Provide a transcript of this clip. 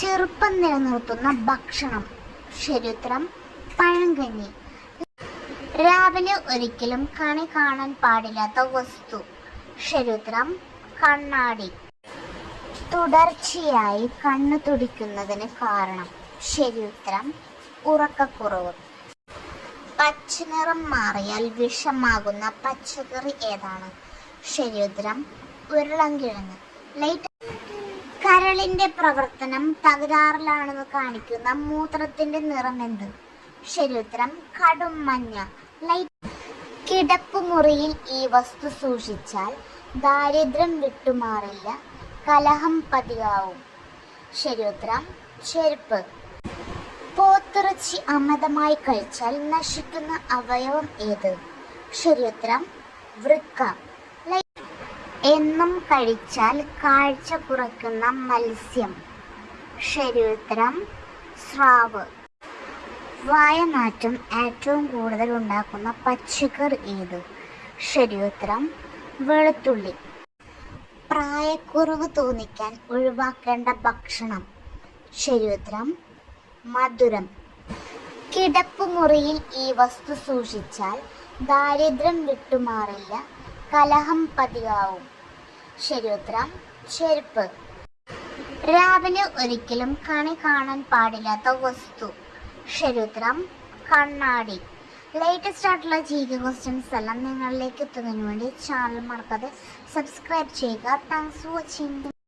ചെറുപ്പം നിലനിർത്തുന്ന ഭക്ഷണം. ശരിയുത്തരം പഴങ്കഞ്ഞി. രാവിലെ ഒരിക്കലും കണി കാണാൻ പാടില്ലാത്ത വസ്തു. ശരിയുത്തരം കണ്ണാടി. തുടർച്ചയായി കണ്ണു തുടിക്കുന്നതിന് കാരണം. ശരിയുത്തരം ഉറക്കക്കുറവ്. പച്ചനിറം മാറിയാൽ വിഷമാകുന്ന പച്ചക്കറി ഏതാണ്? ശരിയുത്തരം ഉരുളൻകിഴങ്ങ്. കരളിന്റെ പ്രവർത്തനം തകരാറിലാണെന്ന് കാണിക്കുന്ന മൂത്രത്തിന്റെ നിറം എന്ത്? ശരിയുത്തരം കടും മഞ്ഞ. കിടപ്പുമുറിയിൽ ഈ വസ്തു സൂക്ഷിച്ചാൽ ദാരിദ്ര്യം വിട്ടുമാറില്ല, കലഹം പതിയാവും. ശരിയുത്തരം ചെരുപ്പ്. പോത്തിറച്ചി അമിതമായി കഴിച്ചാൽ നശിക്കുന്ന അവയവം ഏത്? ശരിയുത്തരം വൃക്ക. എന്നും കഴിച്ചാൽ കാഴ്ച കുറയ്ക്കുന്ന മത്സ്യം. ശരിയുത്തരം സ്രാവ്. വായനാറ്റം ഏറ്റവും കൂടുതൽ ഉണ്ടാക്കുന്ന പച്ചക്കറി ഏത്? ശരിയുത്തരം വെളുത്തുള്ളി. പ്രായക്കുറവ് തോന്നിക്കാൻ ഒഴിവാക്കേണ്ട ഭക്ഷണം. ശരിയുത്തരം മധുരം. കിടപ്പുമുറിയിൽ ഈ വസ്തു സൂക്ഷിച്ചാൽ ദാരിദ്ര്യം വിട്ടുമാറില്ല, കലഹം പതിയാവും. ശരിയുത്തരം ചെരുപ്പ്. രാവിലെ ഒരിക്കലും കണി കാണാൻ പാടില്ലാത്ത വസ്തു. ശരിയുത്തരം കണ്ണാടി. ലേറ്റസ്റ്റ് ആയിട്ടുള്ള GK ക്വസ്റ്റ്യൻസ് എല്ലാം നിങ്ങളിലേക്ക് എത്തുന്നതിന് വേണ്ടി ചാനൽ മറക്കാതെ സബ്സ്ക്രൈബ് ചെയ്യുക. Thanks for watching.